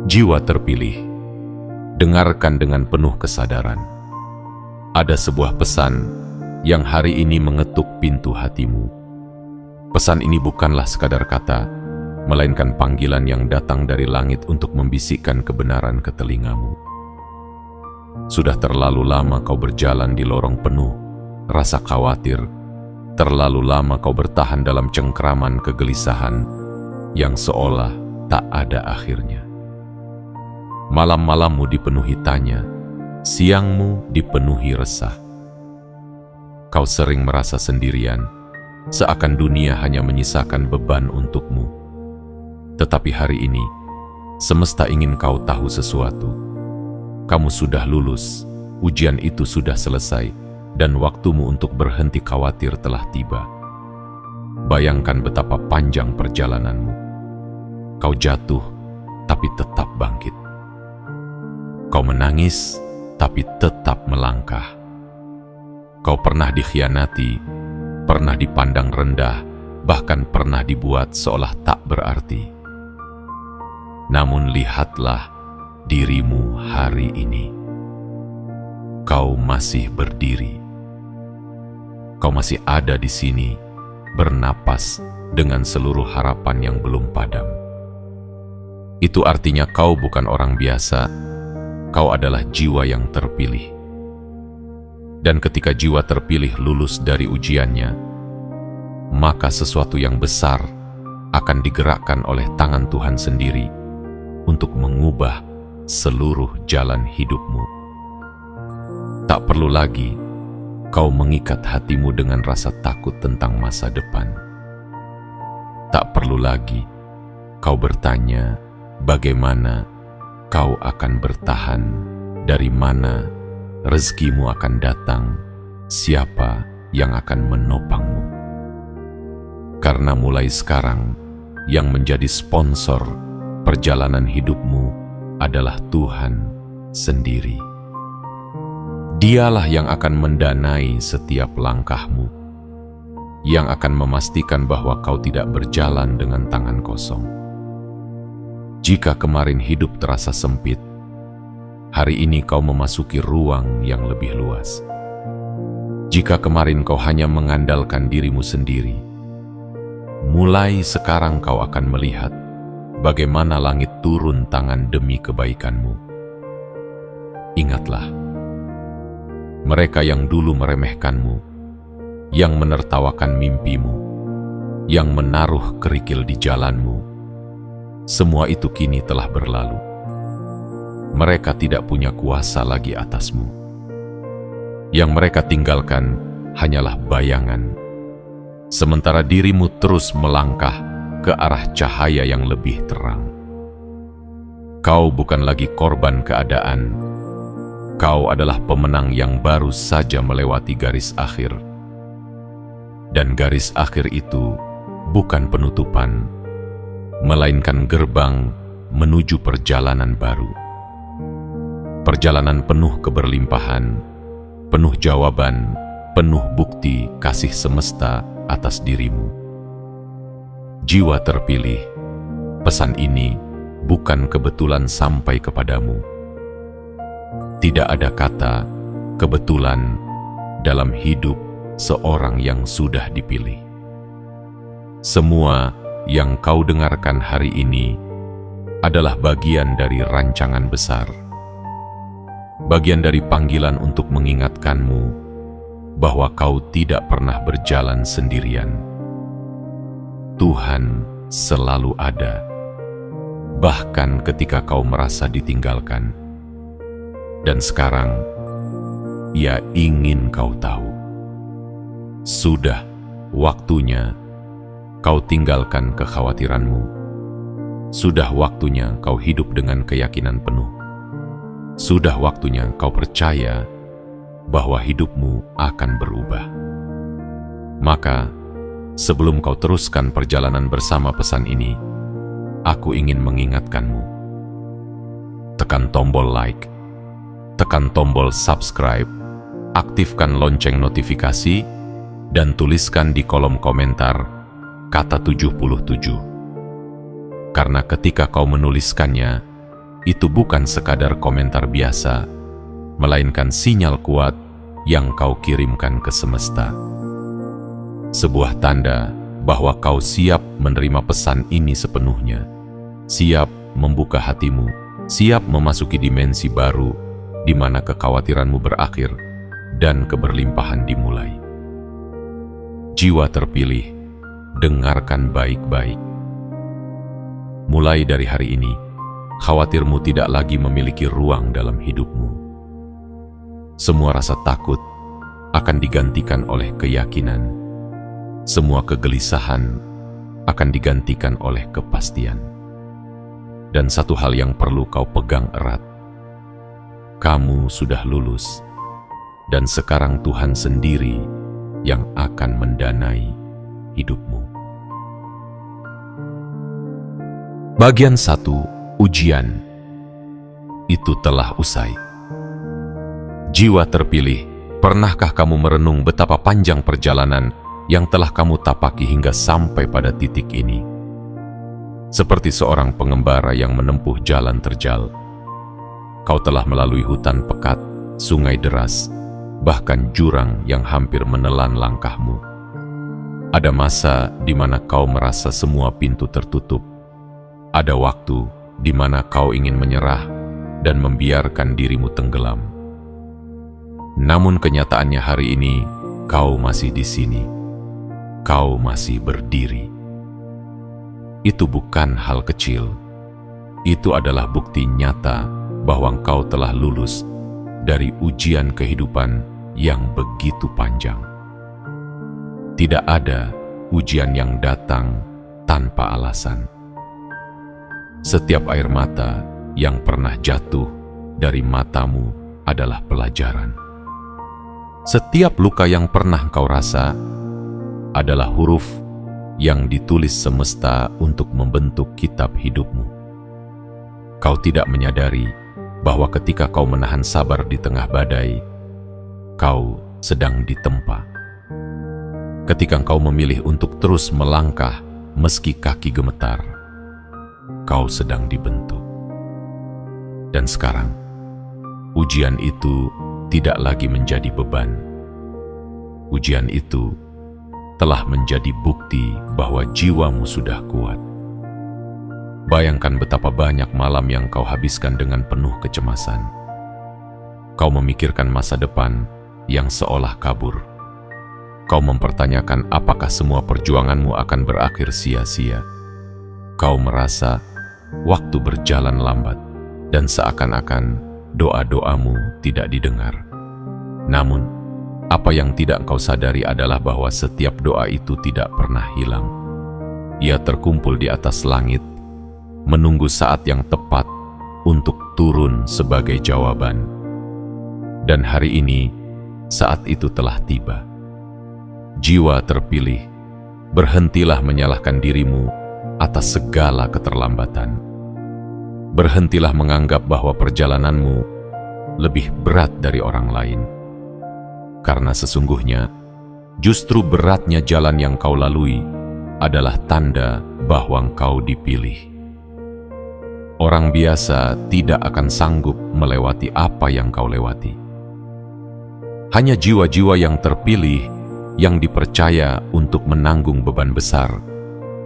Jiwa terpilih, dengarkan dengan penuh kesadaran. Ada sebuah pesan yang hari ini mengetuk pintu hatimu. Pesan ini bukanlah sekadar kata, melainkan panggilan yang datang dari langit untuk membisikkan kebenaran ke telingamu. Sudah terlalu lama kau berjalan di lorong penuh rasa khawatir. Terlalu lama kau bertahan dalam cengkraman kegelisahan yang seolah tak ada akhirnya. Malam-malammu dipenuhi tanya, siangmu dipenuhi resah. Kau sering merasa sendirian, seakan dunia hanya menyisakan beban untukmu. Tetapi hari ini, semesta ingin kau tahu sesuatu. Kamu sudah lulus, ujian itu sudah selesai, dan waktumu untuk berhenti khawatir telah tiba. Bayangkan betapa panjang perjalananmu. Kau jatuh, tapi tetap bangkit. Kau menangis, tapi tetap melangkah. Kau pernah dikhianati, pernah dipandang rendah, bahkan pernah dibuat seolah tak berarti. Namun lihatlah dirimu hari ini. Kau masih berdiri. Kau masih ada di sini, bernapas dengan seluruh harapan yang belum padam. Itu artinya kau bukan orang biasa. Kau adalah jiwa yang terpilih. Dan ketika jiwa terpilih lulus dari ujiannya, maka sesuatu yang besar akan digerakkan oleh tangan Tuhan sendiri untuk mengubah seluruh jalan hidupmu. Tak perlu lagi kau mengikat hatimu dengan rasa takut tentang masa depan. Tak perlu lagi kau bertanya bagaimana kau akan bertahan, dari mana rezekimu akan datang, siapa yang akan menopangmu. Karena mulai sekarang, yang menjadi sponsor perjalanan hidupmu adalah Tuhan sendiri. Dialah yang akan mendanai setiap langkahmu, yang akan memastikan bahwa kau tidak berjalan dengan tangan kosong. Jika kemarin hidup terasa sempit, hari ini kau memasuki ruang yang lebih luas. Jika kemarin kau hanya mengandalkan dirimu sendiri, mulai sekarang kau akan melihat bagaimana langit turun tangan demi kebaikanmu. Ingatlah, mereka yang dulu meremehkanmu, yang menertawakan mimpimu, yang menaruh kerikil di jalanmu, semua itu kini telah berlalu. Mereka tidak punya kuasa lagi atasmu. Yang mereka tinggalkan hanyalah bayangan, sementara dirimu terus melangkah ke arah cahaya yang lebih terang. Kau bukan lagi korban keadaan. Kau adalah pemenang yang baru saja melewati garis akhir. Dan garis akhir itu bukan penutupan, melainkan gerbang menuju perjalanan baru. Perjalanan penuh keberlimpahan, penuh jawaban, penuh bukti kasih semesta atas dirimu. Jiwa terpilih, pesan ini bukan kebetulan sampai kepadamu. Tidak ada kata kebetulan dalam hidup seorang yang sudah dipilih. Semua yang kau dengarkan hari ini adalah bagian dari rancangan besar, bagian dari panggilan untuk mengingatkanmu bahwa kau tidak pernah berjalan sendirian. Tuhan selalu ada, bahkan ketika kau merasa ditinggalkan. Dan sekarang, Ia ingin kau tahu, sudah waktunya kau tinggalkan kekhawatiranmu. Sudah waktunya kau hidup dengan keyakinan penuh. Sudah waktunya kau percaya bahwa hidupmu akan berubah. Maka, sebelum kau teruskan perjalanan bersama pesan ini, aku ingin mengingatkanmu. Tekan tombol like, tekan tombol subscribe, aktifkan lonceng notifikasi, dan tuliskan di kolom komentar kata 77. Karena ketika kau menuliskannya, itu bukan sekadar komentar biasa, melainkan sinyal kuat yang kau kirimkan ke semesta. Sebuah tanda bahwa kau siap menerima pesan ini sepenuhnya, siap membuka hatimu, siap memasuki dimensi baru di mana kekhawatiranmu berakhir dan keberlimpahan dimulai. Jiwa terpilih, dengarkan baik-baik. Mulai dari hari ini, khawatirmu tidak lagi memiliki ruang dalam hidupmu. Semua rasa takut akan digantikan oleh keyakinan. Semua kegelisahan akan digantikan oleh kepastian. Dan satu hal yang perlu kau pegang erat. Kamu sudah lulus, dan sekarang Tuhan sendiri yang akan mendanai hidupmu. Bagian 1. Ujian. Itu telah usai. Jiwa terpilih, pernahkah kamu merenung betapa panjang perjalanan yang telah kamu tapaki hingga sampai pada titik ini? Seperti seorang pengembara yang menempuh jalan terjal, kau telah melalui hutan pekat, sungai deras, bahkan jurang yang hampir menelan langkahmu. Ada masa di mana kau merasa semua pintu tertutup. Ada waktu di mana kau ingin menyerah dan membiarkan dirimu tenggelam. Namun kenyataannya hari ini, kau masih di sini. Kau masih berdiri. Itu bukan hal kecil. Itu adalah bukti nyata bahwa kau telah lulus dari ujian kehidupan yang begitu panjang. Tidak ada ujian yang datang tanpa alasan. Setiap air mata yang pernah jatuh dari matamu adalah pelajaran. Setiap luka yang pernah kau rasa adalah huruf yang ditulis semesta untuk membentuk kitab hidupmu. Kau tidak menyadari bahwa ketika kau menahan sabar di tengah badai, kau sedang ditempa. Ketika kau memilih untuk terus melangkah meski kaki gemetar, kau sedang dibentuk. Dan sekarang, ujian itu tidak lagi menjadi beban. Ujian itu telah menjadi bukti bahwa jiwamu sudah kuat. Bayangkan betapa banyak malam yang kau habiskan dengan penuh kecemasan. Kau memikirkan masa depan yang seolah kabur. Kau mempertanyakan apakah semua perjuanganmu akan berakhir sia-sia. Kau merasa waktu berjalan lambat dan seakan-akan doa-doamu tidak didengar. Namun, apa yang tidak kau sadari adalah bahwa setiap doa itu tidak pernah hilang. Ia terkumpul di atas langit, menunggu saat yang tepat untuk turun sebagai jawaban. Dan hari ini, saat itu telah tiba. Jiwa terpilih, berhentilah menyalahkan dirimu atas segala keterlambatan. Berhentilah menganggap bahwa perjalananmu lebih berat dari orang lain. Karena sesungguhnya, justru beratnya jalan yang kau lalui adalah tanda bahwa kau dipilih. Orang biasa tidak akan sanggup melewati apa yang kau lewati. Hanya jiwa-jiwa yang terpilih yang dipercaya untuk menanggung beban besar,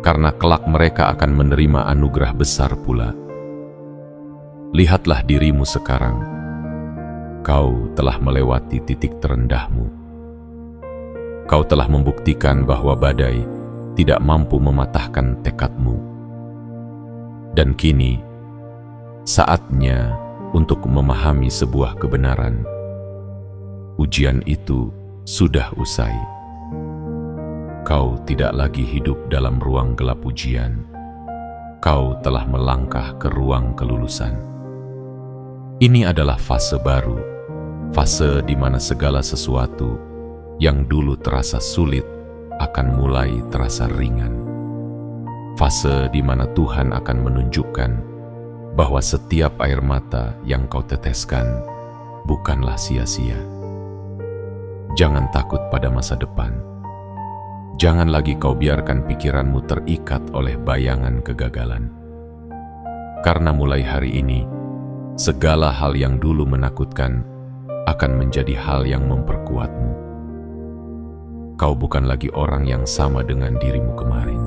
karena kelak mereka akan menerima anugerah besar pula. Lihatlah dirimu sekarang. Kau telah melewati titik terendahmu. Kau telah membuktikan bahwa badai tidak mampu mematahkan tekadmu. Dan kini, saatnya untuk memahami sebuah kebenaran. Ujian itu sudah usai. Kau tidak lagi hidup dalam ruang gelap ujian. Kau telah melangkah ke ruang kelulusan. Ini adalah fase baru, fase di mana segala sesuatu yang dulu terasa sulit akan mulai terasa ringan. Fase di mana Tuhan akan menunjukkan bahwa setiap air mata yang kau teteskan bukanlah sia-sia. Jangan takut pada masa depan. Jangan lagi kau biarkan pikiranmu terikat oleh bayangan kegagalan. Karena mulai hari ini, segala hal yang dulu menakutkan akan menjadi hal yang memperkuatmu. Kau bukan lagi orang yang sama dengan dirimu kemarin.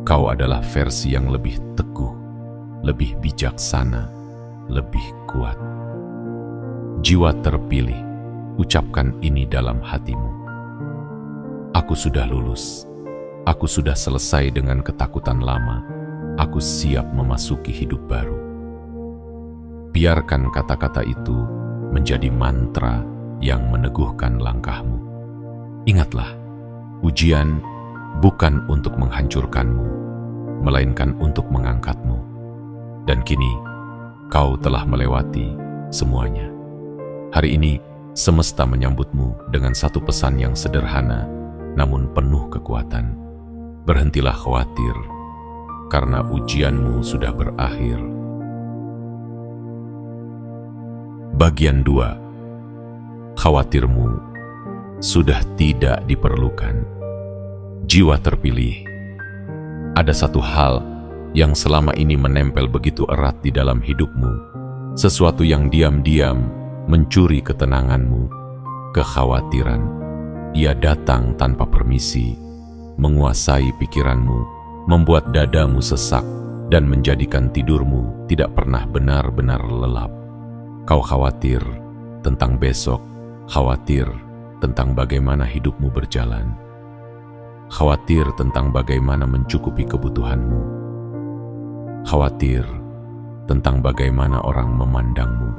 Kau adalah versi yang lebih teguh, lebih bijaksana, lebih kuat. Jiwa terpilih, ucapkan ini dalam hatimu. Aku sudah lulus. Aku sudah selesai dengan ketakutan lama. Aku siap memasuki hidup baru. Biarkan kata-kata itu menjadi mantra yang meneguhkan langkahmu. Ingatlah, ujian bukan untuk menghancurkanmu, melainkan untuk mengangkatmu. Dan kini, kau telah melewati semuanya. Hari ini, semesta menyambutmu dengan satu pesan yang sederhana, namun penuh kekuatan. Berhentilah khawatir, karena ujianmu sudah berakhir. Bagian 2. Khawatirmu sudah tidak diperlukan. Jiwa terpilih. Ada satu hal yang selama ini menempel begitu erat di dalam hidupmu, sesuatu yang diam-diam mencuri ketenanganmu, kekhawatiran. Ia datang tanpa permisi, menguasai pikiranmu, membuat dadamu sesak, dan menjadikan tidurmu tidak pernah benar-benar lelap. Kau khawatir tentang besok, khawatir tentang bagaimana hidupmu berjalan, khawatir tentang bagaimana mencukupi kebutuhanmu, khawatir tentang bagaimana orang memandangmu.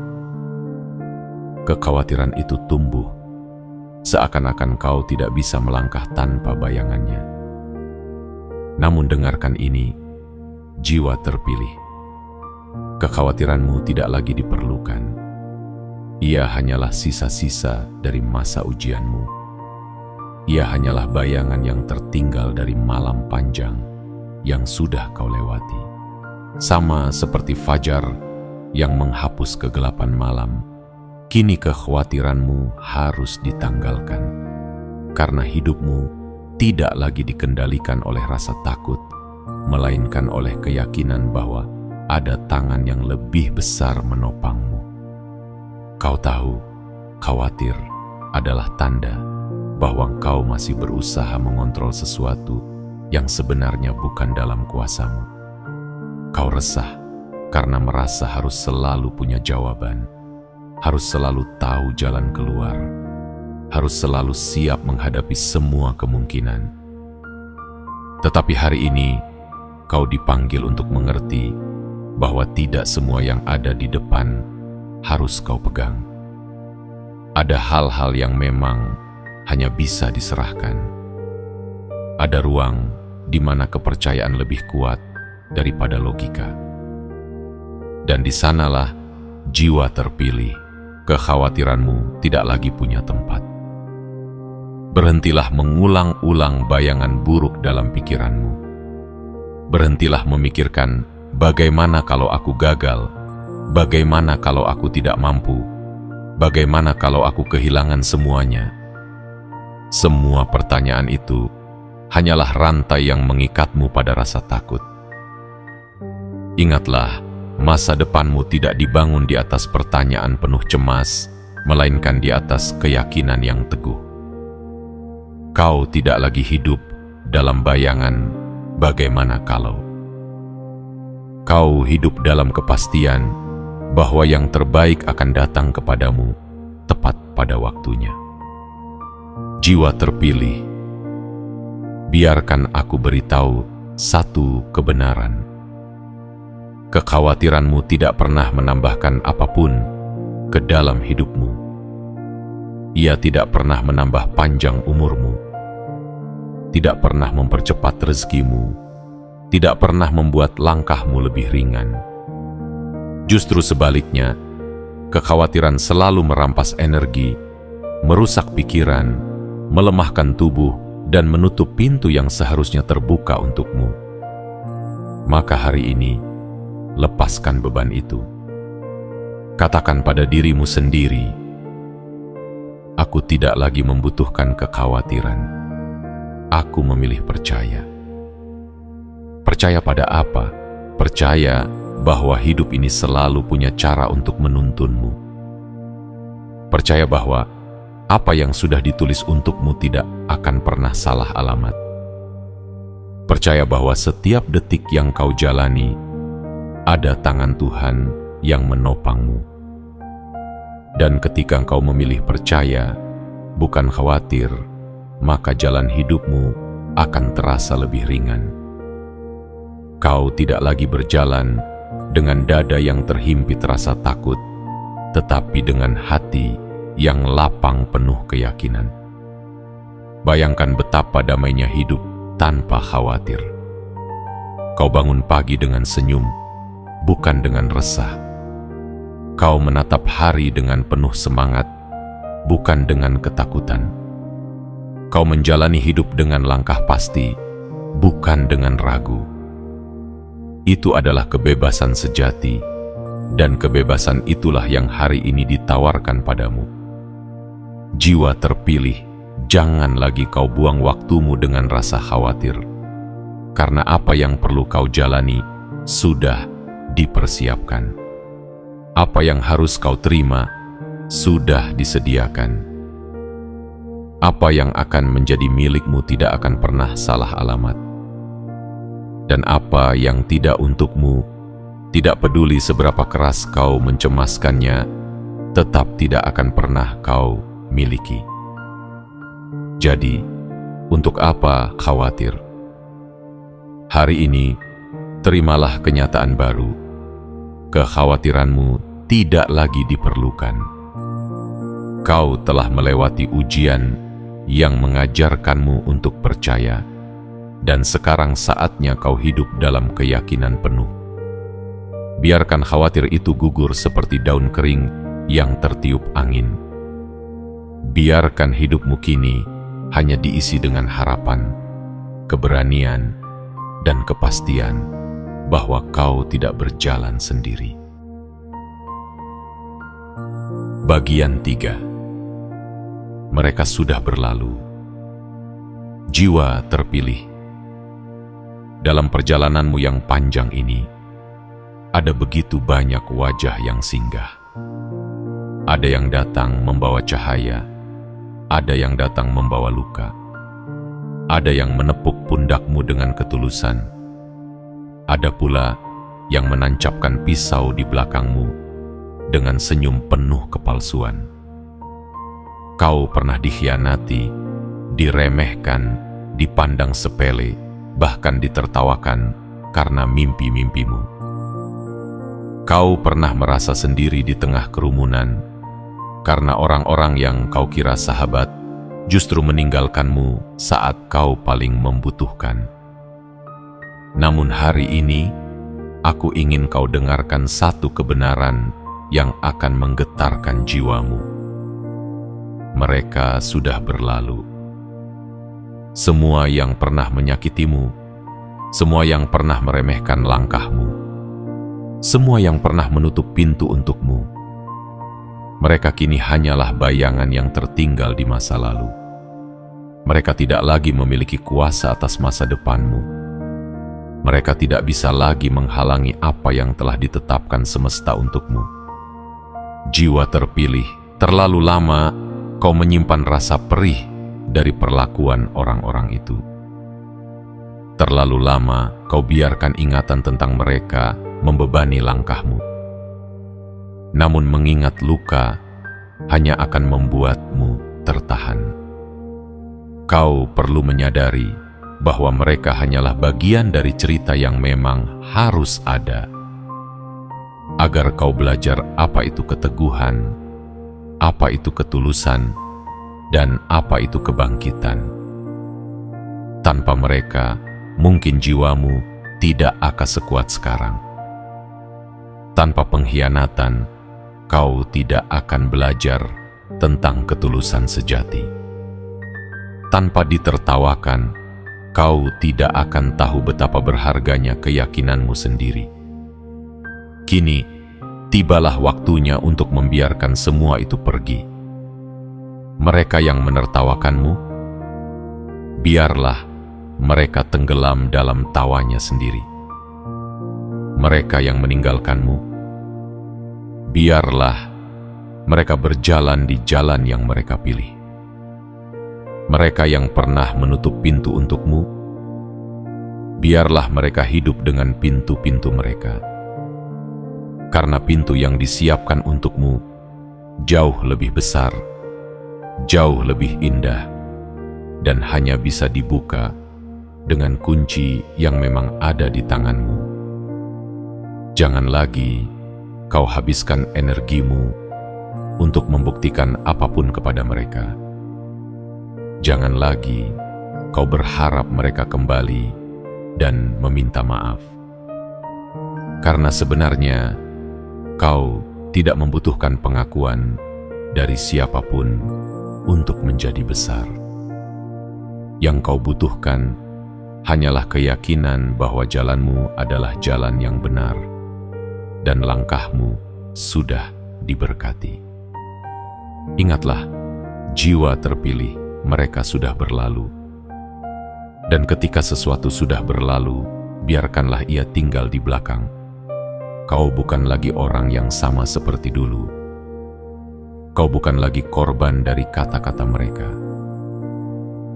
Kekhawatiran itu tumbuh, seakan-akan kau tidak bisa melangkah tanpa bayangannya. Namun dengarkan ini, jiwa terpilih. Kekhawatiranmu tidak lagi diperlukan. Ia hanyalah sisa-sisa dari masa ujianmu. Ia hanyalah bayangan yang tertinggal dari malam panjang yang sudah kau lewati. Sama seperti fajar yang menghapus kegelapan malam, kini kekhawatiranmu harus ditanggalkan. Karena hidupmu tidak lagi dikendalikan oleh rasa takut, melainkan oleh keyakinan bahwa ada tangan yang lebih besar menopangmu. Kau tahu, khawatir adalah tanda bahwa kau masih berusaha mengontrol sesuatu yang sebenarnya bukan dalam kuasamu. Kau resah karena merasa harus selalu punya jawaban, harus selalu tahu jalan keluar, harus selalu siap menghadapi semua kemungkinan. Tetapi hari ini, kau dipanggil untuk mengerti bahwa tidak semua yang ada di depan harus kau pegang. Ada hal-hal yang memang hanya bisa diserahkan. Ada ruang di mana kepercayaan lebih kuat daripada logika. Dan di sanalah jiwa terpilih, kekhawatiranmu tidak lagi punya tempat. Berhentilah mengulang-ulang bayangan buruk dalam pikiranmu. Berhentilah memikirkan bagaimana kalau aku gagal, bagaimana kalau aku tidak mampu, bagaimana kalau aku kehilangan semuanya. Semua pertanyaan itu hanyalah rantai yang mengikatmu pada rasa takut. Ingatlah, masa depanmu tidak dibangun di atas pertanyaan penuh cemas, melainkan di atas keyakinan yang teguh. Kau tidak lagi hidup dalam bayangan bagaimana kalau. Kau hidup dalam kepastian bahwa yang terbaik akan datang kepadamu tepat pada waktunya. Jiwa terpilih, biarkan aku beritahu satu kebenaran. Kekhawatiranmu tidak pernah menambahkan apapun ke dalam hidupmu. Ia tidak pernah menambah panjang umurmu, tidak pernah mempercepat rezekimu, tidak pernah membuat langkahmu lebih ringan. Justru sebaliknya, kekhawatiran selalu merampas energi, merusak pikiran, melemahkan tubuh, dan menutup pintu yang seharusnya terbuka untukmu. Maka hari ini, lepaskan beban itu. Katakan pada dirimu sendiri, aku tidak lagi membutuhkan kekhawatiran. Aku memilih percaya. Percaya pada apa? Percaya bahwa hidup ini selalu punya cara untuk menuntunmu. Percaya bahwa apa yang sudah ditulis untukmu tidak akan pernah salah alamat. Percaya bahwa setiap detik yang kau jalani, ada tangan Tuhan yang menopangmu. Dan ketika engkau memilih percaya, bukan khawatir, maka jalan hidupmu akan terasa lebih ringan. Kau tidak lagi berjalan dengan dada yang terhimpit rasa takut, tetapi dengan hati yang lapang penuh keyakinan. Bayangkan betapa damainya hidup tanpa khawatir. Kau bangun pagi dengan senyum, bukan dengan resah. Kau menatap hari dengan penuh semangat, bukan dengan ketakutan. Kau menjalani hidup dengan langkah pasti, bukan dengan ragu. Itu adalah kebebasan sejati, dan kebebasan itulah yang hari ini ditawarkan padamu. Jiwa terpilih, jangan lagi kau buang waktumu dengan rasa khawatir, karena apa yang perlu kau jalani sudah dipersiapkan. Apa yang harus kau terima sudah disediakan. Apa yang akan menjadi milikmu tidak akan pernah salah alamat. Dan apa yang tidak untukmu, tidak peduli seberapa keras kau mencemaskannya, tetap tidak akan pernah kau miliki. Jadi, untuk apa khawatir? Hari ini, terimalah kenyataan baru. Kekhawatiranmu tidak lagi diperlukan. Kau telah melewati ujian yang mengajarkanmu untuk percaya, dan sekarang saatnya kau hidup dalam keyakinan penuh. Biarkan khawatir itu gugur seperti daun kering yang tertiup angin. Biarkan hidupmu kini hanya diisi dengan harapan, keberanian, dan kepastian bahwa kau tidak berjalan sendiri. Bagian 3. Mereka sudah berlalu. Jiwa terpilih. Dalam perjalananmu yang panjang ini, ada begitu banyak wajah yang singgah. Ada yang datang membawa cahaya, ada yang datang membawa luka. Ada yang menepuk pundakmu dengan ketulusan. Ada pula yang menancapkan pisau di belakangmu dengan senyum penuh kepalsuan. Kau pernah dikhianati, diremehkan, dipandang sepele, bahkan ditertawakan karena mimpi-mimpimu. Kau pernah merasa sendiri di tengah kerumunan karena orang-orang yang kau kira sahabat justru meninggalkanmu saat kau paling membutuhkan. Namun hari ini, aku ingin kau dengarkan satu kebenaran yang akan menggetarkan jiwamu. Mereka sudah berlalu. Semua yang pernah menyakitimu, semua yang pernah meremehkan langkahmu, semua yang pernah menutup pintu untukmu, mereka kini hanyalah bayangan yang tertinggal di masa lalu. Mereka tidak lagi memiliki kuasa atas masa depanmu. Mereka tidak bisa lagi menghalangi apa yang telah ditetapkan semesta untukmu. Jiwa terpilih, terlalu lama kau menyimpan rasa perih dari perlakuan orang-orang itu. Terlalu lama kau biarkan ingatan tentang mereka membebani langkahmu. Namun mengingat luka hanya akan membuatmu tertahan. Kau perlu menyadari bahwa mereka hanyalah bagian dari cerita yang memang harus ada, agar kau belajar apa itu keteguhan, apa itu ketulusan, dan apa itu kebangkitan. Tanpa mereka, mungkin jiwamu tidak akan sekuat sekarang. Tanpa pengkhianatan, kau tidak akan belajar tentang ketulusan sejati. Tanpa ditertawakan, kau tidak akan tahu betapa berharganya keyakinanmu sendiri. Kini, tibalah waktunya untuk membiarkan semua itu pergi. Mereka yang menertawakanmu, biarlah mereka tenggelam dalam tawanya sendiri. mereka yang meninggalkanmu. Biarlah mereka berjalan di jalan yang mereka pilih. Mereka yang pernah menutup pintu untukmu, biarlah mereka hidup dengan pintu-pintu mereka. Karena pintu yang disiapkan untukmu jauh lebih besar, jauh lebih indah, dan hanya bisa dibuka dengan kunci yang memang ada di tanganmu. Jangan lagi kau habiskan energimu untuk membuktikan apapun kepada mereka. Jangan lagi kau berharap mereka kembali dan meminta maaf. Karena sebenarnya kau tidak membutuhkan pengakuan dari siapapun untuk menjadi besar. Yang kau butuhkan hanyalah keyakinan bahwa jalanmu adalah jalan yang benar dan langkahmu sudah diberkati. Ingatlah, jiwa terpilih mereka sudah berlalu. Dan ketika sesuatu sudah berlalu, biarkanlah ia tinggal di belakang. Kau bukan lagi orang yang sama seperti dulu. Kau bukan lagi korban dari kata-kata mereka.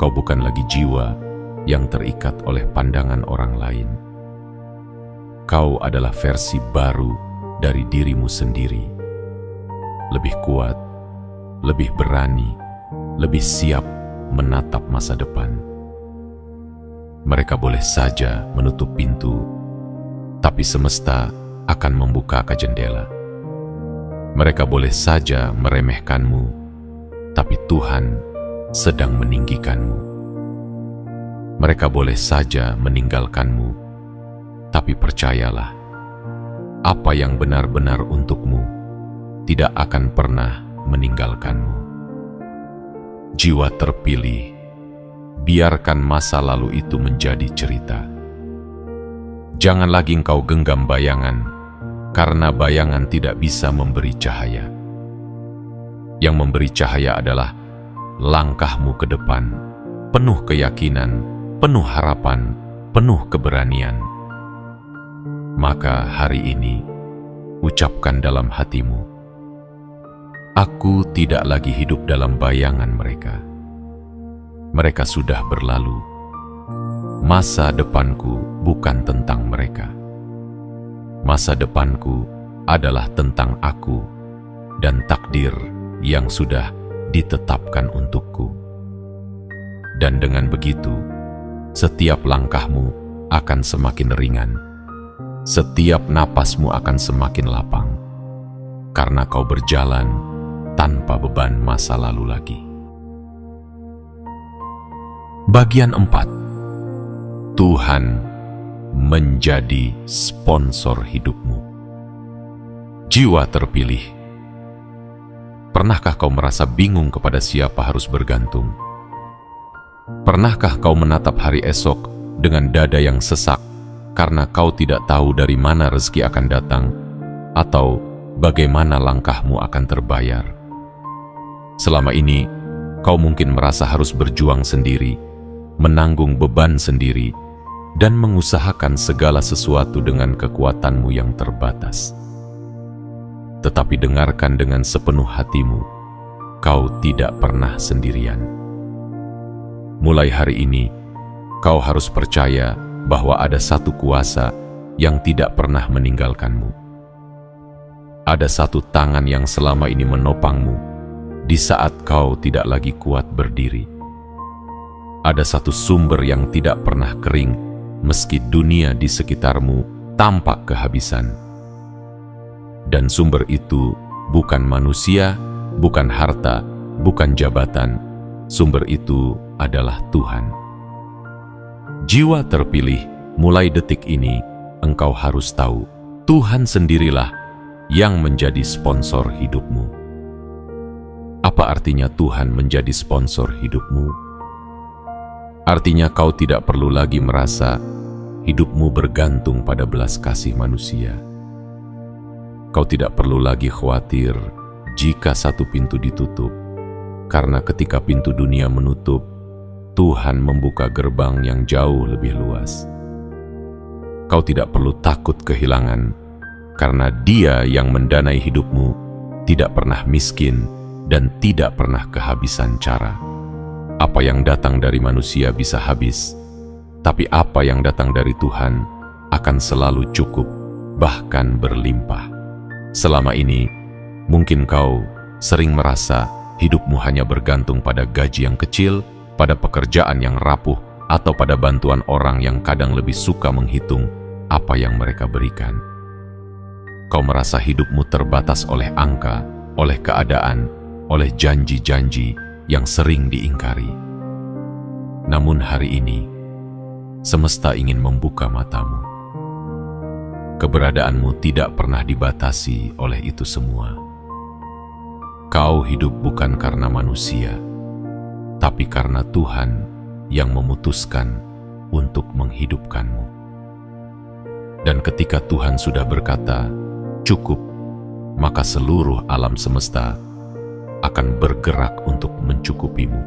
Kau bukan lagi jiwa yang terikat oleh pandangan orang lain. Kau adalah versi baru dari dirimu sendiri. Lebih kuat, lebih berani, lebih siap menatap masa depan. Mereka boleh saja menutup pintu, tapi semesta akan membuka jendela. Mereka boleh saja meremehkanmu, tapi Tuhan sedang meninggikanmu. Mereka boleh saja meninggalkanmu, tapi percayalah, apa yang benar-benar untukmu tidak akan pernah meninggalkanmu. Jiwa terpilih, biarkan masa lalu itu menjadi cerita. Jangan lagi engkau genggam bayangan, karena bayangan tidak bisa memberi cahaya. Yang memberi cahaya adalah langkahmu ke depan, penuh keyakinan, penuh harapan, penuh keberanian. Maka hari ini, ucapkan dalam hatimu, aku tidak lagi hidup dalam bayangan mereka. Mereka sudah berlalu. Masa depanku bukan tentang mereka. Masa depanku adalah tentang aku dan takdir yang sudah ditetapkan untukku. Dan dengan begitu, setiap langkahmu akan semakin ringan. Setiap napasmu akan semakin lapang. Karena kau berjalan tanpa beban masa lalu lagi. Bagian 4. Tuhan menjadi sponsor hidupmu. Jiwa terpilih. Pernahkah kau merasa bingung kepada siapa harus bergantung? Pernahkah kau menatap hari esok dengan dada yang sesak karena kau tidak tahu dari mana rezeki akan datang atau bagaimana langkahmu akan terbayar? Selama ini, kau mungkin merasa harus berjuang sendiri, menanggung beban sendiri, dan mengusahakan segala sesuatu dengan kekuatanmu yang terbatas. Tetapi dengarkan dengan sepenuh hatimu, kau tidak pernah sendirian. Mulai hari ini, kau harus percaya bahwa ada satu kuasa yang tidak pernah meninggalkanmu. Ada satu tangan yang selama ini menopangmu di saat kau tidak lagi kuat berdiri. Ada satu sumber yang tidak pernah kering meski dunia di sekitarmu tampak kehabisan. Dan sumber itu bukan manusia, bukan harta, bukan jabatan. Sumber itu adalah Tuhan. Jiwa terpilih, mulai detik ini engkau harus tahu, Tuhan sendirilah yang menjadi sponsor hidupmu. Apa artinya Tuhan menjadi sponsor hidupmu? Artinya kau tidak perlu lagi merasa hidupmu bergantung pada belas kasih manusia. Kau tidak perlu lagi khawatir jika satu pintu ditutup, karena ketika pintu dunia menutup, Tuhan membuka gerbang yang jauh lebih luas. kau tidak perlu takut kehilangan, karena Dia yang mendanai hidupmu tidak pernah miskin dan tidak pernah kehabisan cara. Apa yang datang dari manusia bisa habis, tapi apa yang datang dari Tuhan akan selalu cukup, bahkan berlimpah. Selama ini, mungkin kau sering merasa hidupmu hanya bergantung pada gaji yang kecil, pada pekerjaan yang rapuh, atau pada bantuan orang yang kadang lebih suka menghitung apa yang mereka berikan. Kau merasa hidupmu terbatas oleh angka, oleh keadaan, oleh janji-janji yang sering diingkari. Namun hari ini, semesta ingin membuka matamu. Keberadaanmu tidak pernah dibatasi oleh itu semua. Kau hidup bukan karena manusia, tapi karena Tuhan yang memutuskan untuk menghidupkanmu. Dan ketika Tuhan sudah berkata, "Cukup," maka seluruh alam semesta akan bergerak untuk mencukupimu.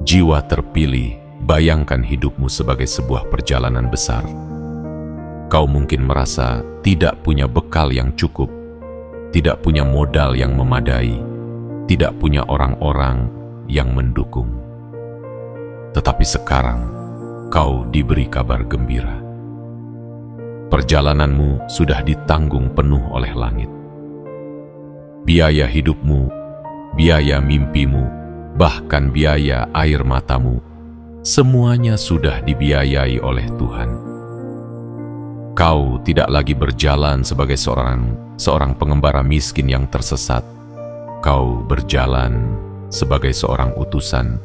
Jiwa terpilih, bayangkan hidupmu sebagai sebuah perjalanan besar. Kau mungkin merasa tidak punya bekal yang cukup, tidak punya modal yang memadai, tidak punya orang-orang yang mendukung. Tetapi sekarang, kau diberi kabar gembira. Perjalananmu sudah ditanggung penuh oleh langit. Biaya hidupmu, biaya mimpimu, bahkan biaya air matamu, semuanya sudah dibiayai oleh Tuhan. Kau tidak lagi berjalan sebagai seorang pengembara miskin yang tersesat. Kau berjalan sebagai seorang utusan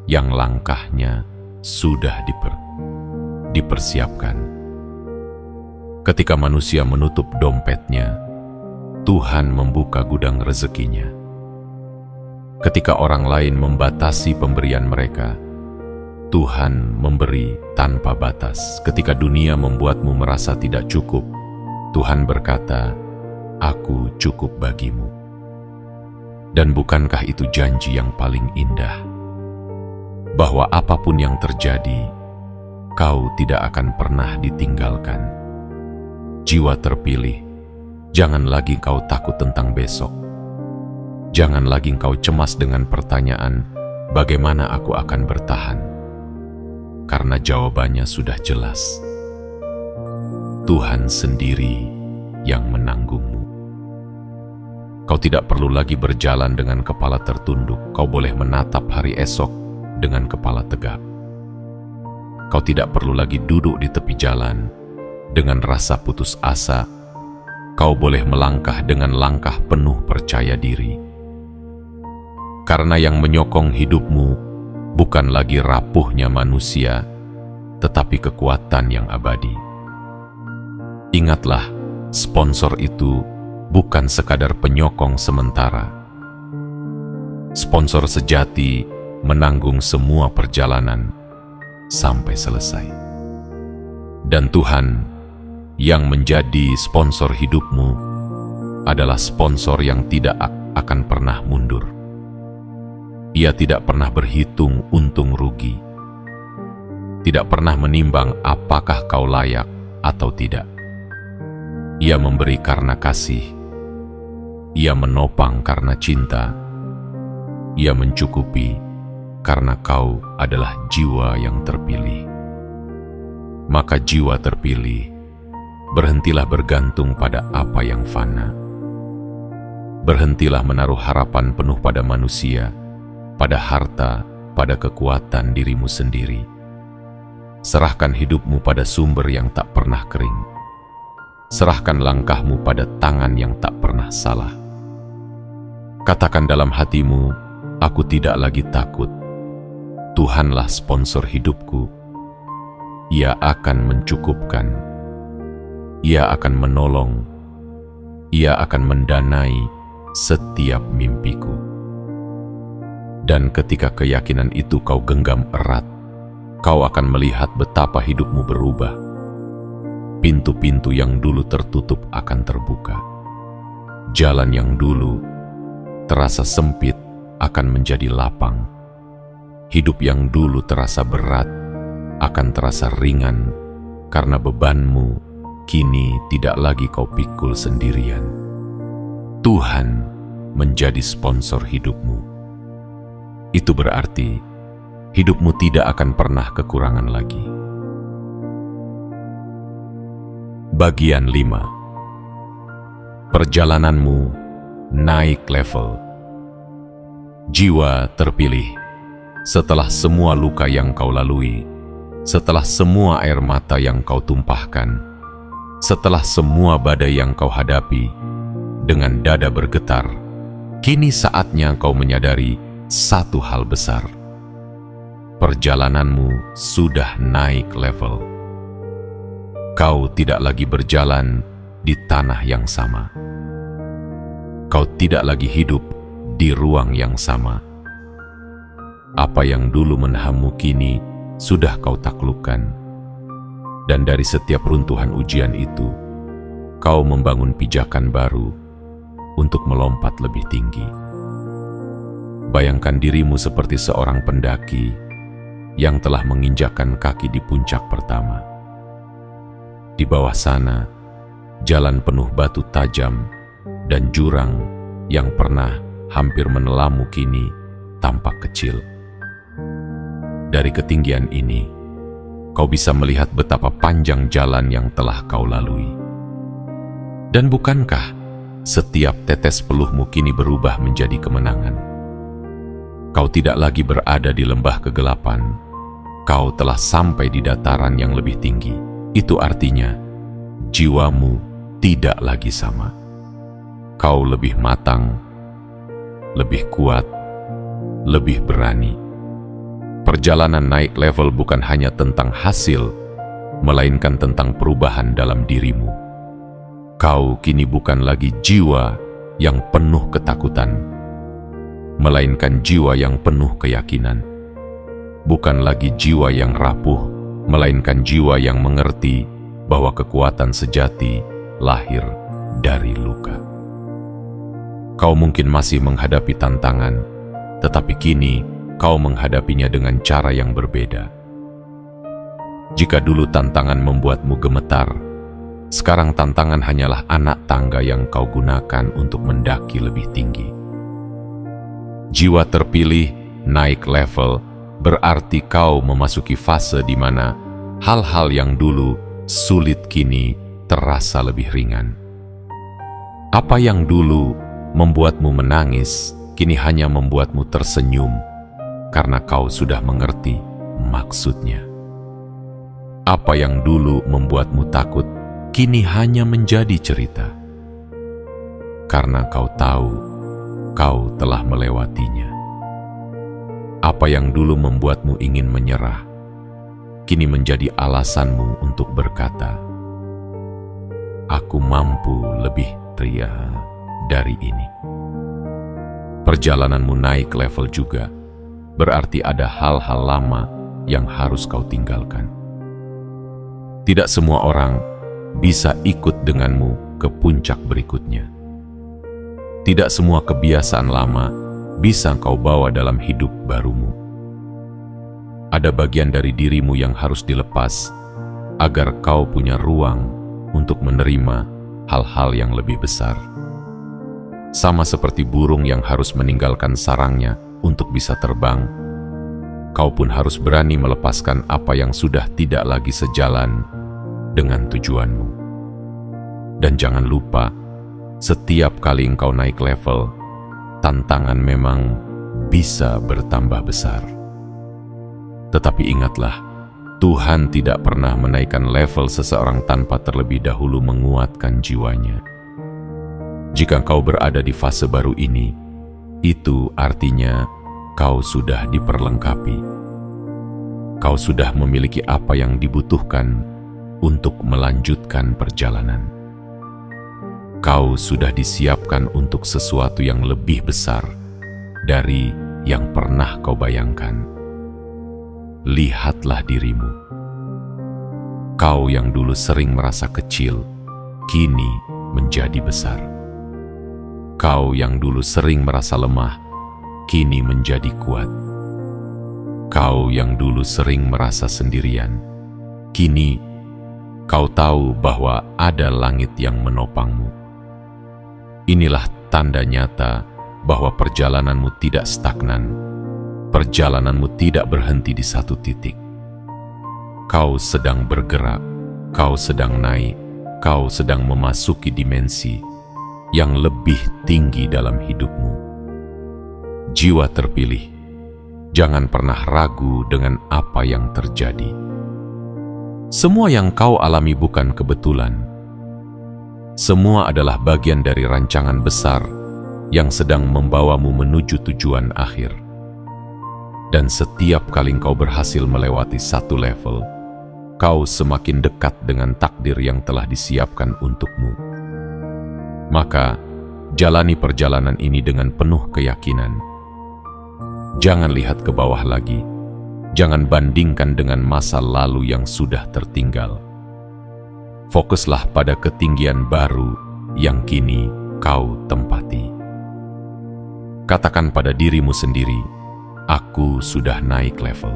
yang langkahnya sudah dipersiapkan. Ketika manusia menutup dompetnya, Tuhan membuka gudang rezekinya. Ketika orang lain membatasi pemberian mereka, Tuhan memberi tanpa batas. Ketika dunia membuatmu merasa tidak cukup, Tuhan berkata, "Aku cukup bagimu." Dan bukankah itu janji yang paling indah? Bahwa apapun yang terjadi, kau tidak akan pernah ditinggalkan. Jiwa terpilih, jangan lagi kau takut tentang besok. Jangan lagi kau cemas dengan pertanyaan, bagaimana aku akan bertahan? Karena jawabannya sudah jelas. Tuhan sendiri yang menanggungmu. Kau tidak perlu lagi berjalan dengan kepala tertunduk. Kau boleh menatap hari esok dengan kepala tegak. Kau tidak perlu lagi duduk di tepi jalan dengan rasa putus asa. Kau boleh melangkah dengan langkah penuh percaya diri. Karena yang menyokong hidupmu bukan lagi rapuhnya manusia, tetapi kekuatan yang abadi. Ingatlah, sponsor itu bukan sekadar penyokong sementara. Sponsor sejati menanggung semua perjalanan sampai selesai. Dan Tuhan yang menjadi sponsor hidupmu adalah sponsor yang tidak akan pernah mundur. Ia tidak pernah berhitung untung rugi, tidak pernah menimbang apakah kau layak atau tidak. Ia memberi karena kasih, ia menopang karena cinta, ia mencukupi karena kau adalah jiwa yang terpilih. Maka jiwa terpilih, berhentilah bergantung pada apa yang fana. Berhentilah menaruh harapan penuh pada manusia, pada harta, pada kekuatan dirimu sendiri. Serahkan hidupmu pada sumber yang tak pernah kering. Serahkan langkahmu pada tangan yang tak pernah salah. Katakan dalam hatimu, aku tidak lagi takut. Tuhanlah sponsor hidupku. Ia akan mencukupkan. Ia akan menolong. Ia akan mendanai setiap mimpiku. Dan ketika keyakinan itu kau genggam erat, kau akan melihat betapa hidupmu berubah. Pintu-pintu yang dulu tertutup akan terbuka. Jalan yang dulu terasa sempit akan menjadi lapang. Hidup yang dulu terasa berat akan terasa ringan karena bebanmu kini tidak lagi kau pikul sendirian. Tuhan menjadi sponsor hidupmu. Itu berarti hidupmu tidak akan pernah kekurangan lagi. Bagian 5. Perjalananmu naik level. Jiwa terpilih. Setelah semua luka yang kau lalui, setelah semua air mata yang kau tumpahkan, setelah semua badai yang kau hadapi, dengan dada bergetar, kini saatnya kau menyadari satu hal besar. Perjalananmu sudah naik level. Kau tidak lagi berjalan di tanah yang sama. Kau tidak lagi hidup di ruang yang sama. Apa yang dulu menahanmu kini sudah kau taklukkan. Dan dari setiap runtuhan ujian itu, kau membangun pijakan baru untuk melompat lebih tinggi. Bayangkan dirimu seperti seorang pendaki yang telah menginjakkan kaki di puncak pertama. Di bawah sana, jalan penuh batu tajam dan jurang yang pernah hampir menelammu kini tampak kecil. Dari ketinggian ini, kau bisa melihat betapa panjang jalan yang telah kau lalui. Dan bukankah setiap tetes peluhmu kini berubah menjadi kemenangan? Kau tidak lagi berada di lembah kegelapan. Kau telah sampai di dataran yang lebih tinggi. Itu artinya, jiwamu tidak lagi sama. Kau lebih matang, lebih kuat, lebih berani. Perjalanan naik level bukan hanya tentang hasil, melainkan tentang perubahan dalam dirimu. Kau kini bukan lagi jiwa yang penuh ketakutan, melainkan jiwa yang penuh keyakinan. Bukan lagi jiwa yang rapuh, melainkan jiwa yang mengerti bahwa kekuatan sejati lahir dari luka. Kau mungkin masih menghadapi tantangan, tetapi kini kau menghadapinya dengan cara yang berbeda. Jika dulu tantangan membuatmu gemetar, sekarang tantangan hanyalah anak tangga yang kau gunakan untuk mendaki lebih tinggi. Jiwa terpilih naik level berarti kau memasuki fase di mana hal-hal yang dulu sulit kini terasa lebih ringan. Apa yang dulu membuatmu menangis, kini hanya membuatmu tersenyum, karena kau sudah mengerti maksudnya. Apa yang dulu membuatmu takut, kini hanya menjadi cerita. Karena kau tahu, kau telah melewatinya. Apa yang dulu membuatmu ingin menyerah, kini menjadi alasanmu untuk berkata, "Aku mampu lebih ria dari ini." Perjalananmu naik level juga berarti ada hal-hal lama yang harus kau tinggalkan. Tidak semua orang bisa ikut denganmu ke puncak berikutnya. Tidak semua kebiasaan lama bisa kau bawa dalam hidup barumu. Ada bagian dari dirimu yang harus dilepas agar kau punya ruang untuk menerima hal-hal yang lebih besar. Sama seperti burung yang harus meninggalkan sarangnya untuk bisa terbang, kau pun harus berani melepaskan apa yang sudah tidak lagi sejalan dengan tujuanmu. Dan jangan lupa, setiap kali engkau naik level, tantangan memang bisa bertambah besar. Tetapi ingatlah, Tuhan tidak pernah menaikkan level seseorang tanpa terlebih dahulu menguatkan jiwanya. Jika kau berada di fase baru ini, itu artinya kau sudah diperlengkapi. Kau sudah memiliki apa yang dibutuhkan untuk melanjutkan perjalanan. Kau sudah disiapkan untuk sesuatu yang lebih besar dari yang pernah kau bayangkan. Lihatlah dirimu. Kau yang dulu sering merasa kecil, kini menjadi besar. Kau yang dulu sering merasa lemah, kini menjadi kuat. Kau yang dulu sering merasa sendirian, kini Kau tahu bahwa ada langit yang menopangmu. Inilah tanda nyata bahwa perjalananmu tidak stagnan, perjalananmu tidak berhenti di satu titik. Kau sedang bergerak, kau sedang naik, kau sedang memasuki dimensi yang lebih tinggi dalam hidupmu. Jiwa terpilih, jangan pernah ragu dengan apa yang terjadi. Semua yang kau alami bukan kebetulan. Semua adalah bagian dari rancangan besar yang sedang membawamu menuju tujuan akhir. Dan setiap kali kau berhasil melewati satu level, kau semakin dekat dengan takdir yang telah disiapkan untukmu. Maka, jalani perjalanan ini dengan penuh keyakinan. Jangan lihat ke bawah lagi. Jangan bandingkan dengan masa lalu yang sudah tertinggal. Fokuslah pada ketinggian baru yang kini kau tempati. Katakan pada dirimu sendiri, aku sudah naik level.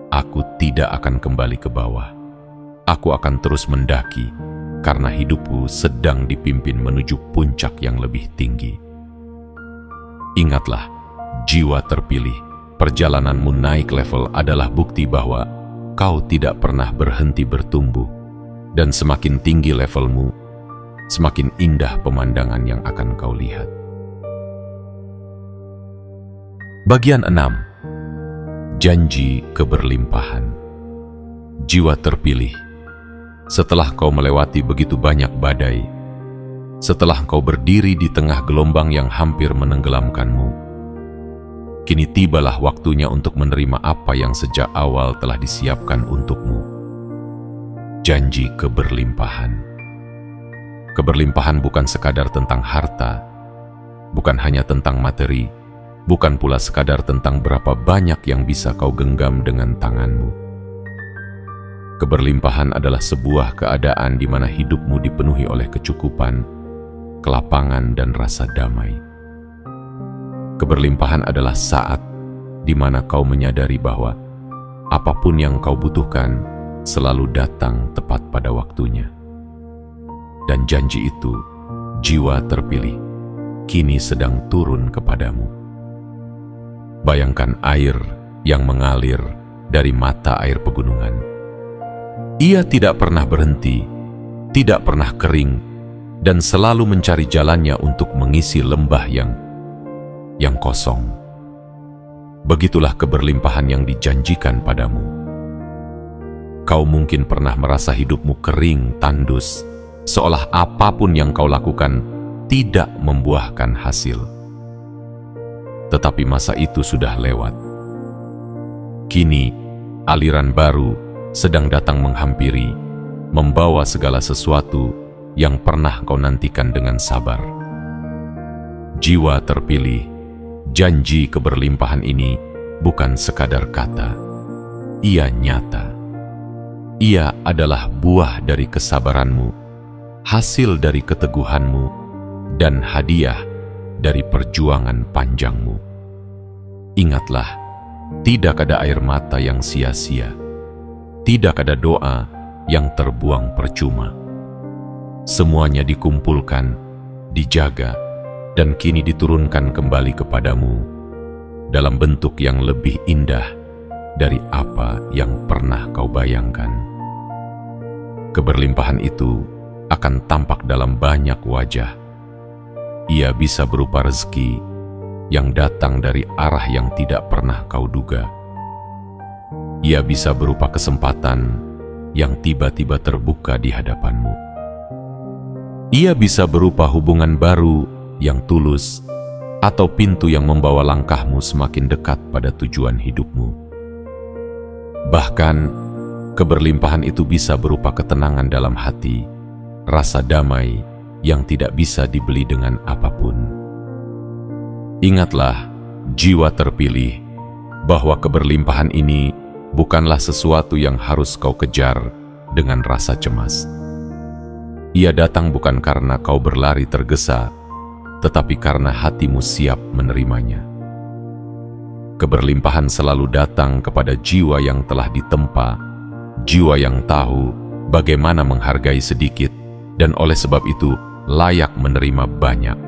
Aku tidak akan kembali ke bawah. Aku akan terus mendaki, karena hidupku sedang dipimpin menuju puncak yang lebih tinggi. Ingatlah, jiwa terpilih, perjalananmu naik level adalah bukti bahwa kau tidak pernah berhenti bertumbuh, dan semakin tinggi levelmu, semakin indah pemandangan yang akan kau lihat. Bagian 6. Janji keberlimpahan. Jiwa terpilih, setelah kau melewati begitu banyak badai, setelah kau berdiri di tengah gelombang yang hampir menenggelamkanmu, kini tibalah waktunya untuk menerima apa yang sejak awal telah disiapkan untukmu. Janji keberlimpahan. Keberlimpahan bukan sekadar tentang harta, bukan hanya tentang materi, bukan pula sekadar tentang berapa banyak yang bisa kau genggam dengan tanganmu. Keberlimpahan adalah sebuah keadaan di mana hidupmu dipenuhi oleh kecukupan, kelapangan, dan rasa damai. Keberlimpahan adalah saat di mana kau menyadari bahwa apapun yang kau butuhkan selalu datang tepat pada waktunya. Dan janji itu, jiwa terpilih, kini sedang turun kepadamu. Bayangkan air yang mengalir dari mata air pegunungan. Ia tidak pernah berhenti, tidak pernah kering, dan selalu mencari jalannya untuk mengisi lembah yang kosong. Begitulah keberlimpahan yang dijanjikan padamu. Kau mungkin pernah merasa hidupmu kering, tandus, seolah apapun yang kau lakukan tidak membuahkan hasil. Tetapi masa itu sudah lewat. Kini, aliran baru sedang datang menghampiri, membawa segala sesuatu yang pernah kau nantikan dengan sabar. Jiwa terpilih, janji keberlimpahan ini bukan sekadar kata. Ia nyata. Ia adalah buah dari kesabaranmu, hasil dari keteguhanmu, dan hadiah dari perjuangan panjangmu. Ingatlah, tidak ada air mata yang sia-sia. Tidak ada doa yang terbuang percuma. Semuanya dikumpulkan, dijaga, dan kini diturunkan kembali kepadamu dalam bentuk yang lebih indah dari apa yang pernah kau bayangkan. Keberlimpahan itu akan tampak dalam banyak wajah. Ia bisa berupa rezeki yang datang dari arah yang tidak pernah kau duga. Ia bisa berupa kesempatan yang tiba-tiba terbuka di hadapanmu. Ia bisa berupa hubungan baru yang tulus, atau pintu yang membawa langkahmu semakin dekat pada tujuan hidupmu. Bahkan, keberlimpahan itu bisa berupa ketenangan dalam hati, rasa damai yang tidak bisa dibeli dengan apapun. Ingatlah, jiwa terpilih, bahwa keberlimpahan ini bukanlah sesuatu yang harus kau kejar dengan rasa cemas. Ia datang bukan karena kau berlari tergesa, tetapi karena hatimu siap menerimanya. Keberlimpahan selalu datang kepada jiwa yang telah ditempa, jiwa yang tahu bagaimana menghargai sedikit, dan oleh sebab itu layak menerima banyak.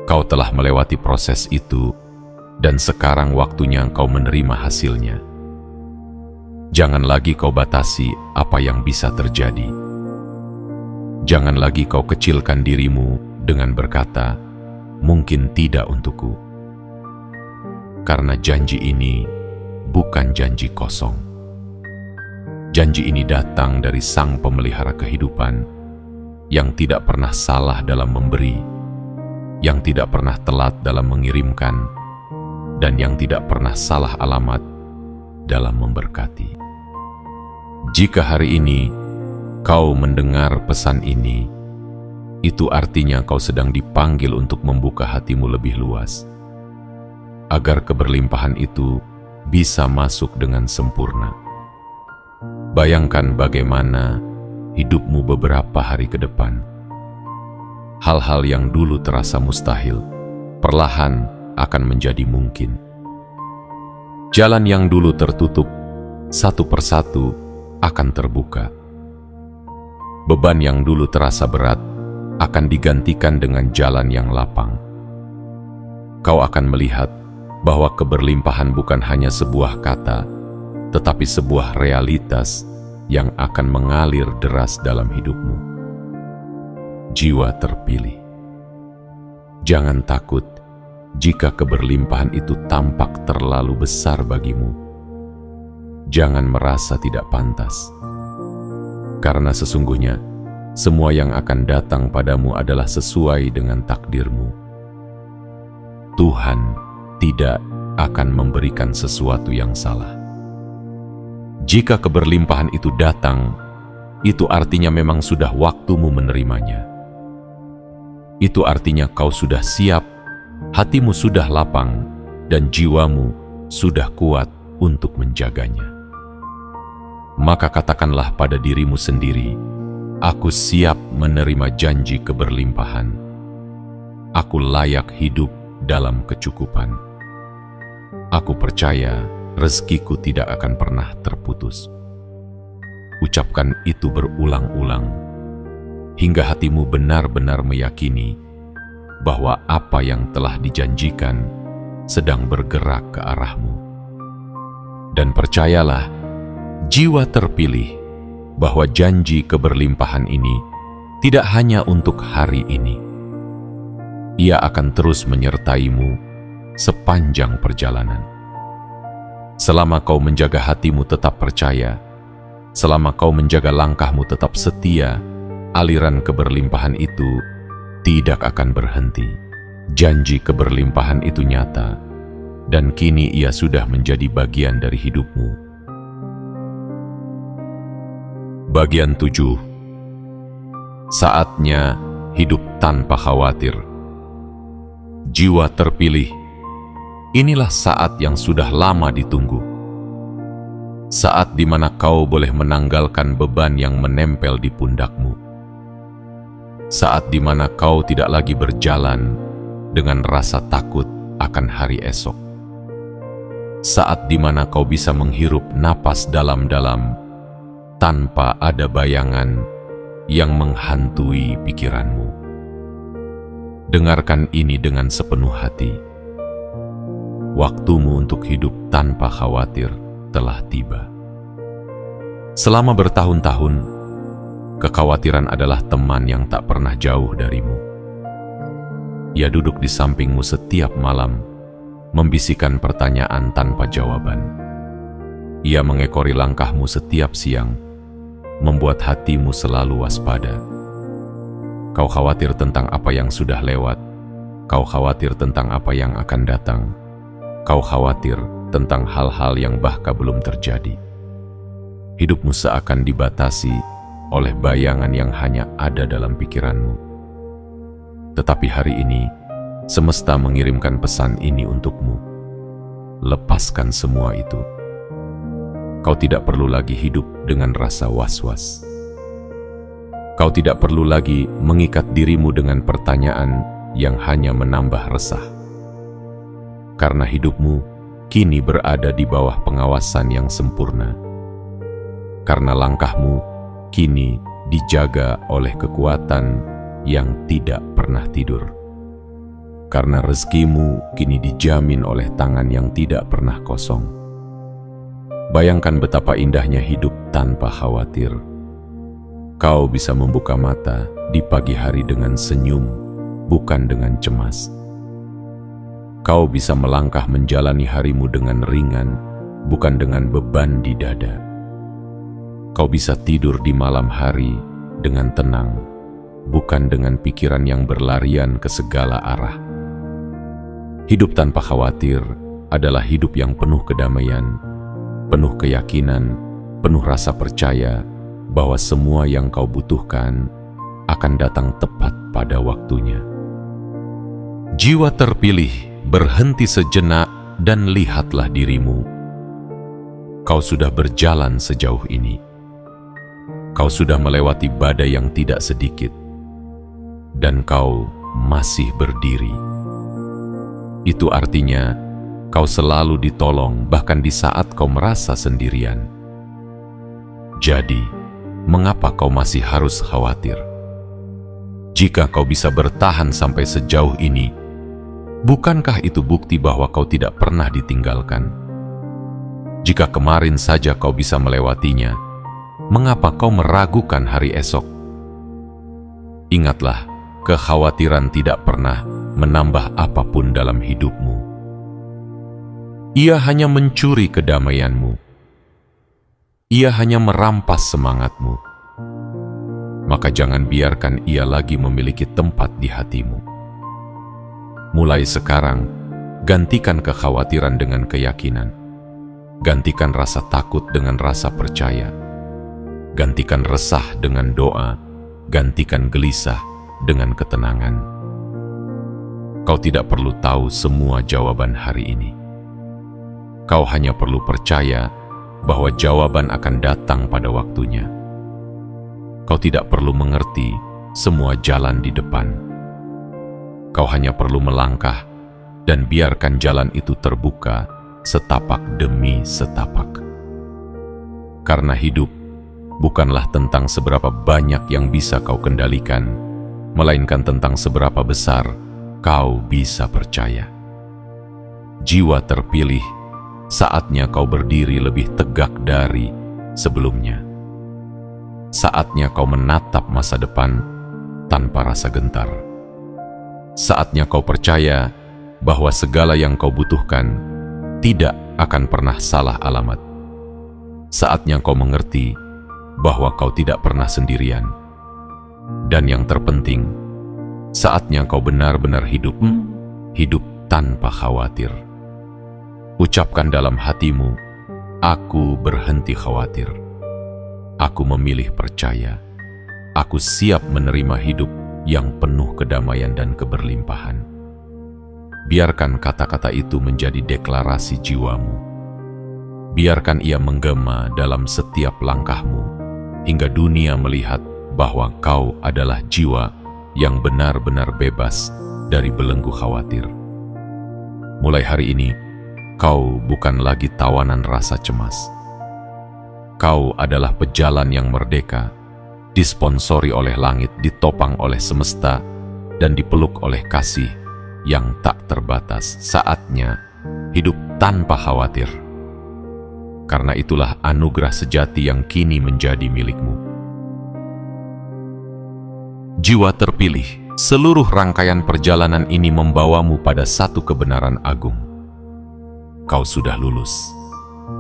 Kau telah melewati proses itu, dan sekarang waktunya engkau menerima hasilnya. Jangan lagi kau batasi apa yang bisa terjadi. Jangan lagi kau kecilkan dirimu dengan berkata, "Mungkin tidak untukku." Karena janji ini bukan janji kosong. Janji ini datang dari Sang Pemelihara kehidupan yang tidak pernah salah dalam memberi, yang tidak pernah telat dalam mengirimkan, dan yang tidak pernah salah alamat dalam memberkati. Jika hari ini kau mendengar pesan ini, itu artinya kau sedang dipanggil untuk membuka hatimu lebih luas, agar keberlimpahan itu bisa masuk dengan sempurna. Bayangkan bagaimana hidupmu beberapa hari ke depan. Hal-hal yang dulu terasa mustahil, perlahan akan menjadi mungkin. Jalan yang dulu tertutup, satu persatu akan terbuka. Beban yang dulu terasa berat, akan digantikan dengan jalan yang lapang. Kau akan melihat bahwa keberlimpahan bukan hanya sebuah kata, tetapi sebuah realitas yang akan mengalir deras dalam hidupmu. Jiwa terpilih. Jangan takut jika keberlimpahan itu tampak terlalu besar bagimu. Jangan merasa tidak pantas, karena sesungguhnya semua yang akan datang padamu adalah sesuai dengan takdirmu. Tuhan tidak akan memberikan sesuatu yang salah. Jika keberlimpahan itu datang, itu artinya memang sudah waktumu menerimanya. Itu artinya kau sudah siap, hatimu sudah lapang, dan jiwamu sudah kuat untuk menjaganya. Maka katakanlah pada dirimu sendiri, "Aku siap menerima janji keberlimpahan. Aku layak hidup dalam kecukupan. Aku percaya rezekiku tidak akan pernah terputus." Ucapkan itu berulang-ulang, hingga hatimu benar-benar meyakini bahwa apa yang telah dijanjikan sedang bergerak ke arahmu. Dan percayalah, jiwa terpilih, bahwa janji keberlimpahan ini tidak hanya untuk hari ini. Ia akan terus menyertaimu sepanjang perjalanan. Selama kau menjaga hatimu tetap percaya, selama kau menjaga langkahmu tetap setia, aliran keberlimpahan itu tidak akan berhenti. Janji keberlimpahan itu nyata, dan kini ia sudah menjadi bagian dari hidupmu. Bagian 7. Saatnya hidup tanpa khawatir. Jiwa terpilih, inilah saat yang sudah lama ditunggu. Saat di mana kau boleh menanggalkan beban yang menempel di pundakmu. Saat di mana kau tidak lagi berjalan dengan rasa takut akan hari esok. Saat di mana kau bisa menghirup napas dalam-dalam tanpa ada bayangan yang menghantui pikiranmu. Dengarkan ini dengan sepenuh hati. Waktumu untuk hidup tanpa khawatir telah tiba. Selama bertahun-tahun, kekhawatiran adalah teman yang tak pernah jauh darimu. Ia duduk di sampingmu setiap malam, membisikkan pertanyaan tanpa jawaban. Ia mengekori langkahmu setiap siang, membuat hatimu selalu waspada. Kau khawatir tentang apa yang sudah lewat, kau khawatir tentang apa yang akan datang, kau khawatir tentang hal-hal yang bahkan belum terjadi. Hidupmu seakan dibatasi oleh bayangan yang hanya ada dalam pikiranmu. Tetapi hari ini, semesta mengirimkan pesan ini untukmu. Lepaskan semua itu. Kau tidak perlu lagi hidup dengan rasa was-was. Kau tidak perlu lagi mengikat dirimu dengan pertanyaan yang hanya menambah resah. Karena hidupmu kini berada di bawah pengawasan yang sempurna. Karena langkahmu kini dijaga oleh kekuatan yang tidak pernah tidur. Karena rezekimu kini dijamin oleh tangan yang tidak pernah kosong. Bayangkan betapa indahnya hidup tanpa khawatir. Kau bisa membuka mata di pagi hari dengan senyum, bukan dengan cemas. Kau bisa melangkah menjalani harimu dengan ringan, bukan dengan beban di dada. Kau bisa tidur di malam hari dengan tenang, bukan dengan pikiran yang berlarian ke segala arah. Hidup tanpa khawatir adalah hidup yang penuh kedamaian, penuh keyakinan, penuh rasa percaya bahwa semua yang kau butuhkan akan datang tepat pada waktunya. Jiwa terpilih, berhenti sejenak dan lihatlah dirimu. Kau sudah berjalan sejauh ini. Kau sudah melewati badai yang tidak sedikit, dan kau masih berdiri. Itu artinya kau selalu ditolong bahkan di saat kau merasa sendirian. Jadi, mengapa kau masih harus khawatir? Jika kau bisa bertahan sampai sejauh ini, bukankah itu bukti bahwa kau tidak pernah ditinggalkan? Jika kemarin saja kau bisa melewatinya, mengapa kau meragukan hari esok? Ingatlah, kekhawatiran tidak pernah menambah apapun dalam hidupmu. Ia hanya mencuri kedamaianmu. Ia hanya merampas semangatmu. Maka jangan biarkan ia lagi memiliki tempat di hatimu. Mulai sekarang, gantikan kekhawatiran dengan keyakinan. Gantikan rasa takut dengan rasa percaya. Gantikan resah dengan doa. Gantikan gelisah dengan ketenangan. Kau tidak perlu tahu semua jawaban hari ini. Kau hanya perlu percaya bahwa jawaban akan datang pada waktunya. Kau tidak perlu mengerti semua jalan di depan. Kau hanya perlu melangkah dan biarkan jalan itu terbuka setapak demi setapak. Karena hidup bukanlah tentang seberapa banyak yang bisa kau kendalikan, melainkan tentang seberapa besar kau bisa percaya. Jiwa terpilih, saatnya kau berdiri lebih tegak dari sebelumnya. Saatnya kau menatap masa depan tanpa rasa gentar. Saatnya kau percaya bahwa segala yang kau butuhkan tidak akan pernah salah alamat. Saatnya kau mengerti bahwa kau tidak pernah sendirian. Dan yang terpenting, saatnya kau benar-benar hidup tanpa khawatir. Ucapkan dalam hatimu, aku berhenti khawatir. Aku memilih percaya. Aku siap menerima hidup yang penuh kedamaian dan keberlimpahan. Biarkan kata-kata itu menjadi deklarasi jiwamu. Biarkan ia menggema dalam setiap langkahmu, hingga dunia melihat bahwa kau adalah jiwa yang benar-benar bebas dari belenggu khawatir. Mulai hari ini, kau bukan lagi tawanan rasa cemas. Kau adalah pejalan yang merdeka, disponsori oleh langit, ditopang oleh semesta, dan dipeluk oleh kasih yang tak terbatas. Saatnya hidup tanpa khawatir. Karena itulah anugerah sejati yang kini menjadi milikmu. Jiwa terpilih, seluruh rangkaian perjalanan ini membawamu pada satu kebenaran agung. Kau sudah lulus,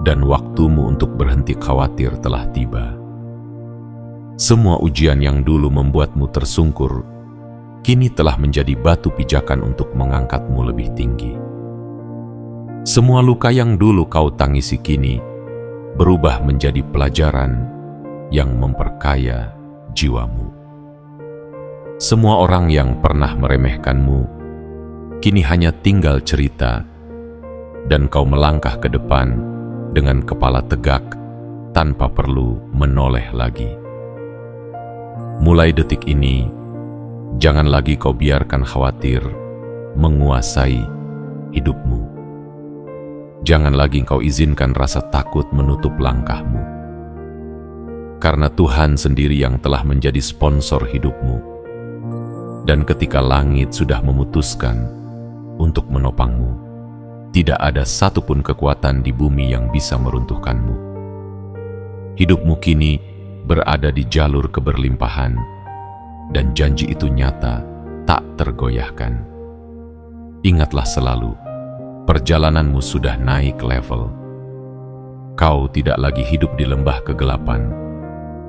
dan waktumu untuk berhenti khawatir telah tiba. Semua ujian yang dulu membuatmu tersungkur, kini telah menjadi batu pijakan untuk mengangkatmu lebih tinggi. Semua luka yang dulu kau tangisi kini berubah menjadi pelajaran yang memperkaya jiwamu. Semua orang yang pernah meremehkanmu kini hanya tinggal cerita, dan kau melangkah ke depan dengan kepala tegak tanpa perlu menoleh lagi. Mulai detik ini, jangan lagi kau biarkan khawatir menguasai hidupmu. Jangan lagi kau izinkan rasa takut menutup langkahmu. karena Tuhan sendiri yang telah menjadi sponsor hidupmu. Dan ketika langit sudah memutuskan untuk menopangmu, tidak ada satupun kekuatan di bumi yang bisa meruntuhkanmu. Hidupmu kini berada di jalur keberlimpahan, dan janji itu nyata, tak tergoyahkan. Ingatlah selalu, perjalananmu sudah naik level. Kau tidak lagi hidup di lembah kegelapan.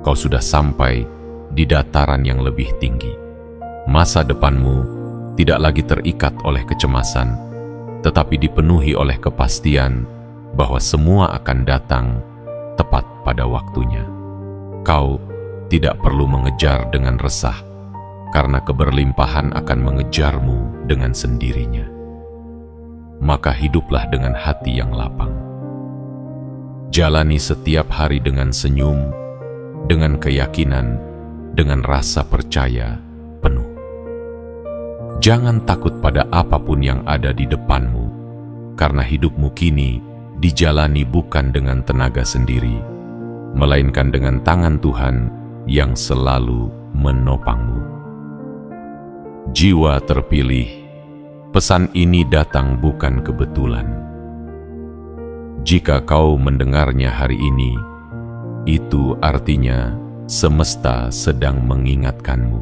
Kau sudah sampai di dataran yang lebih tinggi. Masa depanmu tidak lagi terikat oleh kecemasan, tetapi dipenuhi oleh kepastian bahwa semua akan datang tepat pada waktunya. Kau tidak perlu mengejar dengan resah, karena keberlimpahan akan mengejarmu dengan sendirinya. Maka hiduplah dengan hati yang lapang. Jalani setiap hari dengan senyum, dengan keyakinan, dengan rasa percaya penuh. Jangan takut pada apapun yang ada di depanmu, karena hidupmu kini dijalani bukan dengan tenaga sendiri, melainkan dengan tangan Tuhan yang selalu menopangmu. Jiwa terpilih, pesan ini datang bukan kebetulan. Jika kau mendengarnya hari ini, itu artinya semesta sedang mengingatkanmu.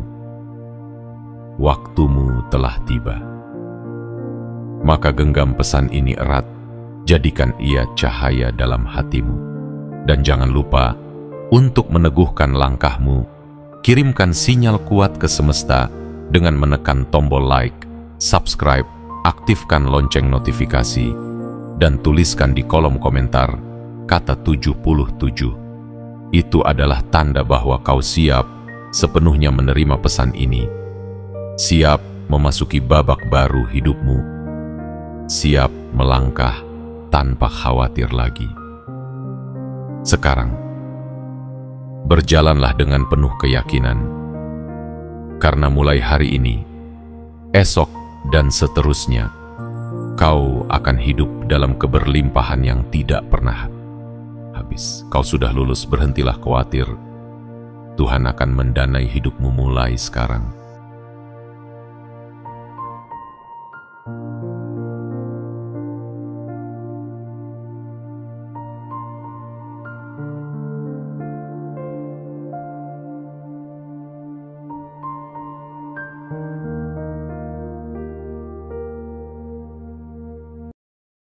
Waktumu telah tiba. Maka genggam pesan ini erat, jadikan ia cahaya dalam hatimu. Dan jangan lupa, untuk meneguhkan langkahmu, kirimkan sinyal kuat ke semesta dengan menekan tombol like, subscribe, aktifkan lonceng notifikasi, dan tuliskan di kolom komentar kata 77. Itu adalah tanda bahwa kau siap sepenuhnya menerima pesan ini. Siap memasuki babak baru hidupmu. Siap melangkah tanpa khawatir lagi. Sekarang, berjalanlah dengan penuh keyakinan. Karena mulai hari ini, esok dan seterusnya, kau akan hidup dalam keberlimpahan yang tidak pernah habis. Kau sudah lulus, berhentilah khawatir. Tuhan akan mendanai hidupmu mulai sekarang.